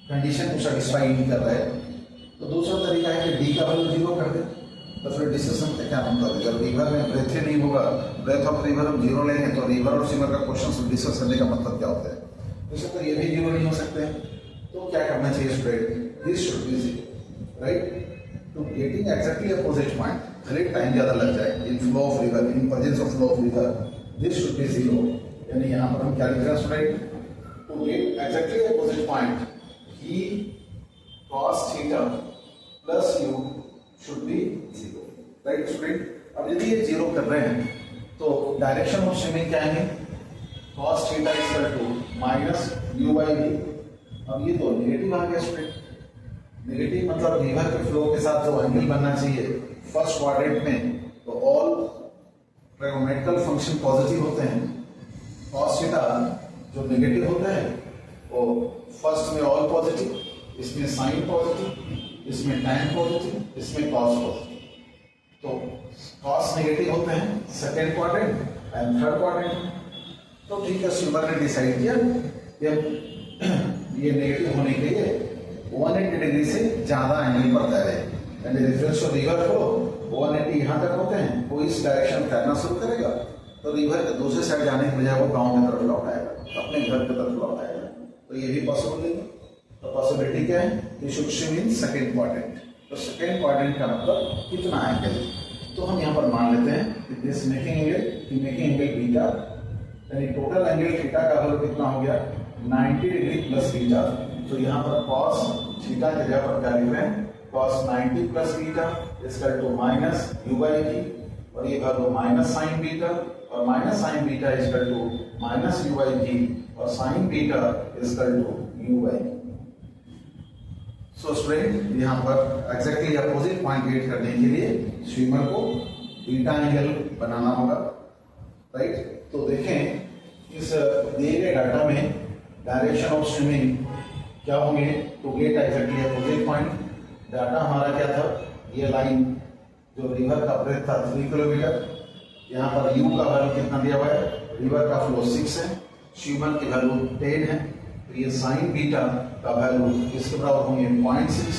कंडीशन को सेटिस्फाई नहीं कर रहा है, तो दूसरा तरीका है कि डी का वैल्यू 0 कर दे, तो फिर डिस्कशन का क्या मतलब है। जब रिवर में ब्रेथ ही नहीं होगा, ब्रेथ ऑफ रिवर हम 0 लेंगे तो रिवर और स्विमर का क्वेश्चन डिस्कस करने का मतलब क्या होता है। इससे तो ये भी 0 नहीं हो सकते हैं, तो क्या करना चाहिए student, this should be 0, right. तो गेटिंग एक्जैक्टली अपोजिट पॉइंट, भले टाइम ज्यादा लग जाए in flow of river, in presence of flow of river, this should be 0, यानी यहाँ पर हम क्या लिख रहे हैं student, to get exactly opposite point ही cos theta plus u should be 0, right student. अब यदि ये 0 कर रहे हैं तो डायरेक्शन ऑफ स्विमिंग क्या है, cos theta equal to minus u by v। अब ये तो नेगेटिव आ गया स्टूडेंट, नेगेटिव मतलब रिवर के फ्लो के साथ जो एंगल बनना चाहिए फर्स्ट क्वाड्रेंट में, तो ऑल ट्रिगोनोमेट्रिकल फंक्शन पॉजिटिव होते हैं। cos थीटा जो नेगेटिव होता है वो फर्स्ट में ऑल पॉजिटिव, इसमें साइन पॉजिटिव, इसमें tan पॉजिटिव, इसमें cos पॉजिटिव, तो cos नेगेटिव होते हैं second quadrant and third quadrant. तो ठीक है, स्विमर ने डिसाइड किया ये नेगेटिव होने के लिए 180 डिग्री से ज्यादा एंगल पर तैरे, यानी रेफरेंस टू रिवर फ्लो 180 यहाँ तक होते हैं, वो इस डायरेक्शन में तैरना शुरू करेगा, तो रिवर के दूसरे साइड जाने के बजाय वो गांव की तरफ लौट आएगा, अपने घर की तरफ लौट आएगा। तो ये भी पॉसिबल नहीं है। तो पॉसिबिलिटी क्या है, ये should swim in second quadrant. तो सेकेंड क्वाड्रेंट का मतलब कितना एंगल, तो हम यहाँ पर मान लेते हैं कि दिस मेकिंग एंगल बीटा, यानी टोटल एंगल थीटा का वैल्यू कितना हो गया 90 डिग्री प्लस बीटा। तो यहाँ पर cos थीटा की जगह पर क्या लिख रहे हैं, cos 90 plus beta equal to minus u by v, और ये वैल्यू माइनस साइन बीटा, और minus sine beta equal to minus u by v, और sine beta equal to u by v। So student यहाँ पर exactly opposite point gate करने के लिए swimmer को बीटा एंगल बनाना होगा, राइट। तो देखें इस दिए गए डाटा में डायरेक्शन ऑफ स्विमिंग क्या होंगे, to get exactly opposite point. Data हमारा क्या था, ये लाइन जो रिवर का ब्रेथ था 3 किलोमीटर, यहाँ पर u का वैल्यू कितना दिया हुआ है, रिवर का फ्लो 6 है, स्विमर की वैल्यू 10 है, तो ये साइन बीटा का वैल्यू किसके बराबर होंगे 0.6,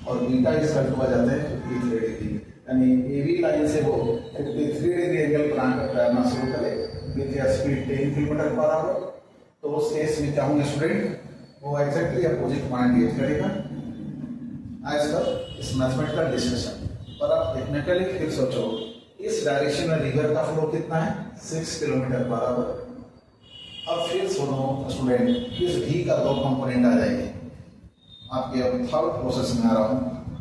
और बीटा इसका हो जाते हैं 53 डिग्री, यानी एबी लाइन से वो 53 डिग्री एंगल बनाकर तैरना शुरू करे with speed 10 kilometre per our. तो उस केस में क्या होंगे स्टूडेंट, वो एक्जैक्टली अपोजिट पॉइंट गेट करेगा एज पर इस मैथमेटिकल डिस्कशन। पर आप टेक्निकली फिर सोचो, इस डायरेक्शन में रिवर का फ्लो कितना है 6 किलोमीटर पर आवर, अब फिर सुनो स्टूडेंट, इस v का दो कंपोनेंट आ जाएंगे आपके। अब थर्ड प्रोसेस में आ रहा हूं।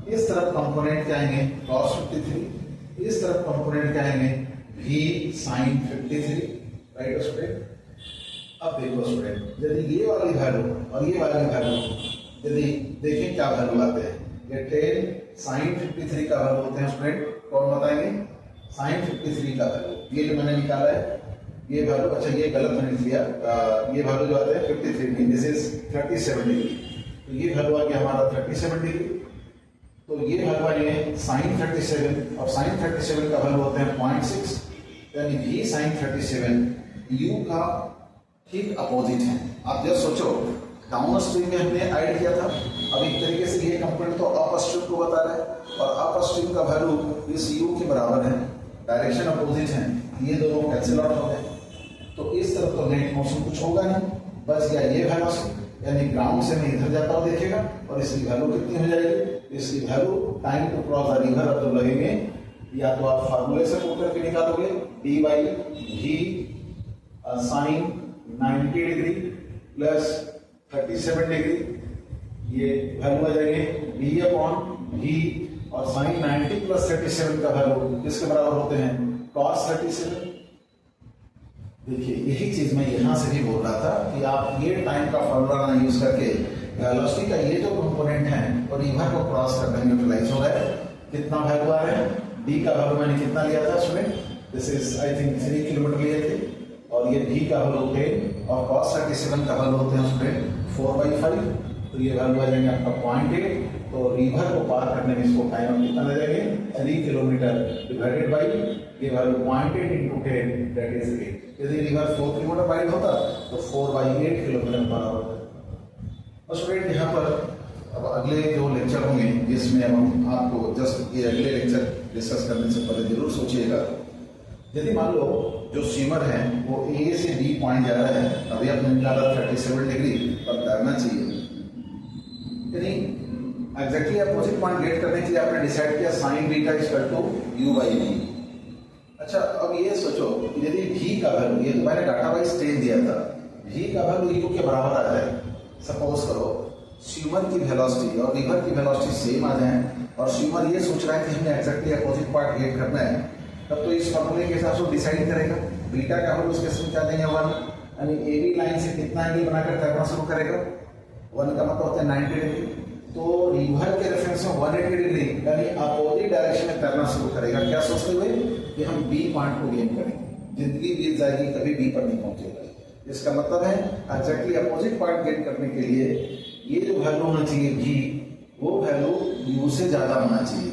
इस तरफ कंपोनेंट क्या आएंगे cos 53, इस तरफ कंपोनेंट क्या आएंगे v sin 53, राइट स्टूडेंट। अब देखो स्टूडेंट, यदि ये वाली वैल्यू और ये वाली वैल्यू यदि देखें क्या वैल्यू आते हैं, ये 10 sin 53 का वैल्यू होते हैं स्टूडेंट, कौन बताएंगे sin 53 का वैल्यू। ये जो मैंने निकाला है ये वैल्यू, अच्छा ये गलत मैंने लिख दिया, ये वैल्यू जो आता है 53 डिग्री, दिस इज 37 डिग्री, तो ये वैल्यू आ गया हमारा 37 डिग्री। तो ये वैल्यू आएंगे sin 37 और sin 37 का वैल्यू होते हैं 0.6, यानी v sin 37 u का ठीक अपोजिट है। आप जस्ट सोचो, डाउन स्ट्रीम में हमने ऐड किया था, अब एक तरीके से ये कंपोनेंट तो अप स्ट्रीम को बता रहा है और अप स्ट्रीम का वैल्यू इस u के बराबर है, डायरेक्शन अपोजिट है, ये दोनों कैंसिल आउट हो गए। तो इस तरफ तो नेट मोशन कुछ होगा नहीं, बस गया ये वैल्यू, यानी ग्राउंड से मैं इधर जाता हूँ देखेगा, और इसकी वैल्यू कितनी हो जाएगी, इसकी value time to cross the river अब जब लगेंगे, या तो आप फार्मूले से पुट करके निकालोगे D by V sine 90 degree plus 37 degree, ये वैल्यू आ जाएंगे वी अपॉन वी, और साइन 90 प्लस 37 का वैल्यू किसके बराबर होते हैं cos 37। देखिए यही चीज मैं यहां से भी बोल रहा था कि आप ये टाइम का फॉर्मूला ना यूज करके वेलोसिटी का ये जो कंपोनेंट है और रिवर को क्रॉस करने में यूटिलाइज हो रहा है। कितना वैल्यू आ रहा है, डी का वैल्यू मैंने कितना लिया था student, this is I think 3 kilometre लिए थे, और ये v का वैल्यू 10 और cos 37 का वैल्यू होते हैं स्टूडेंट 4/5, तो ये वैल्यू आ जाएंगे आपका 0.8। तो रिवर को पार करने में इसको टाइम कितना लग जाएंगे 3 किलोमीटर डिवाइडेड बाई ये वैल्यू 0.8 into 10 दैट इज 8। यदि रिवर 4 किलोमीटर वाइड होता तो 4/8 किलोमीटर बराबर होता। और स्टूडेंट यहाँ पर अब अगले जो लेक्चर होंगे जिसमें अब हम आपको जस्ट ये अगले लेक्चर डिस्कस करने से पहले जरूर सोचिएगा, यदि मान लो जो स्विमर है वो ए से बी पॉइंट जा रहा है, अभी आपने निकाला 37 डिग्री पर तैरना चाहिए, यानी एग्जैक्टली अपोजिट पॉइंट गेट करने के लिए आपने डिसाइड किया sine beta equal to u by v। अच्छा अब ये सोचो यदि v का वैल्यू, ये मैंने डाटा वाइज 10 दिया था, v का वैल्यू u के बराबर आ जाए, सपोज करो स्विमर की वेलोसिटी और रिवर की वेलोसिटी सेम आ जाए, और स्विमर ये सोच रहा है कि हमें एग्जैक्टली अपोजिट पॉइंट गेट करना है, तब तो इस फॉर्मूले के हिसाब से डिसाइड करेगा बीटा का वैल्यू उसके साथ क्या देंगे 1, यानी ए बी लाइन से कितना एंगल बनाकर तैरना शुरू करेगा, 1 का मतलब होता है 90 डिग्री, तो रिवर के रेफरेंस में 180 डिग्री यानी अपोजिट डायरेक्शन में तैरना शुरू करेगा। क्या सोचते हुए कि हम बी पॉइंट को गेन करेंगे, जिंदगी बीत जाएगी कभी बी पर नहीं पहुंचेगा। इसका मतलब है एग्जैक्टली अपोजिट पॉइंट गेन करने के लिए ये जो वैल्यू होना चाहिए v, वो वैल्यू u से ज्यादा होना चाहिए,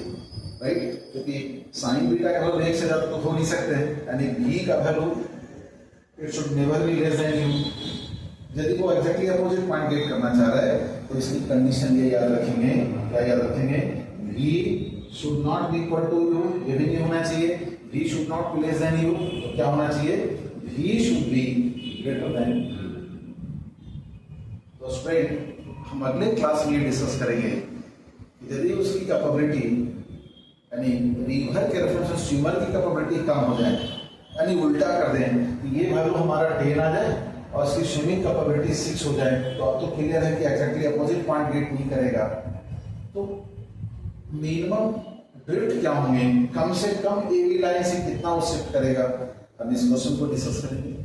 राइट, क्योंकि साइन बीटा का वैल्यू 1 से ज्यादा तो हो नहीं सकते, यानी v का value it should never be less than u। यदि वो एग्जैक्टली अपोजिट पॉइंट गेट करना चाह रहा है तो इसकी कंडीशन ये याद रखेंगे, क्या याद रखेंगे, v should not be equal to u, ये भी नहीं होना चाहिए, v should not be less than u, तो क्या होना चाहिए v should be greater than. तो स्टूडेंट हम अगले क्लास में ये डिस्कस करेंगे यदि उसकी कैपेबिलिटी यानी रिवर के रेफरेंस में स्विमर की कैपेबिलिटी कम हो जाए, यानी उल्टा कर दें, ये वैल्यू हमारा 10 आ जाए और इसकी स्विमिंग कैपेबिलिटी 6 हो जाए, तो अब तो क्लियर है कि एग्जैक्टली अपोजिट पॉइंट गेट नहीं करेगा। तो मिनिमम ड्रिफ्ट क्या होंगे, कम से कम एबी लाइन से कितना वो शिफ्ट करेगा, हम इस क्वेश्चन को डिस्कस करेंगे।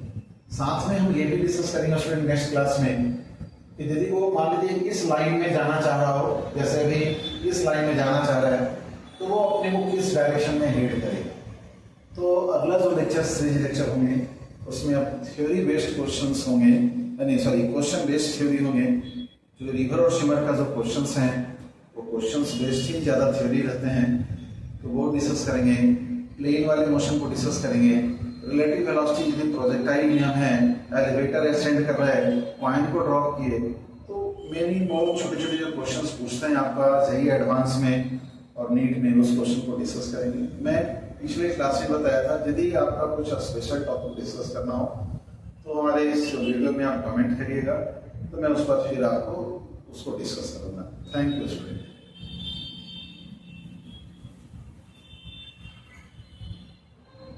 साथ में हम ये भी डिस्कस करेंगे स्टूडेंट नेक्स्ट क्लास में कि यदि वो मान लीजिए इस लाइन में जाना चाह रहा हो, जैसे अभी इस लाइन में जाना चाह रहा है, तो वो अपने को किस डायरेक्शन में हेड करेगा। तो अगला जो लेक्चर सीरीज लेक्चर होंगे उसमें अब थ्योरी बेस्ड क्वेश्चंस होंगे, यानी सॉरी क्वेश्चन बेस्ड थ्योरी होंगे। जो रिवर और स्विमर का जो क्वेश्चंस हैं वो क्वेश्चंस बेस्ड ही ज़्यादा थ्योरी रहते हैं, तो वो डिस्कस करेंगे। प्लेन वाले मोशन को डिस्कस करेंगे। रिलेटिव वेलोसिटी यदि प्रोजेक्टाइल नियम है, एलिवेटर असेंड कर रहा है, पॉइंट को ड्रॉप किए, तो मेनी बहुत छोटे छोटे जो क्वेश्चंस पूछते हैं आपका सही एडवांस में और नीट में, उस क्वेश्चन को डिस्कस करेंगे। मैं पिछले क्लास में बताया था यदि आपका कुछ स्पेशल टॉपिक डिस्कस करना हो तो हमारे इस वीडियो में आप कमेंट करिएगा, तो मैं उस पर फिर आपको उसको डिस्कस करूंगा। Thank you student.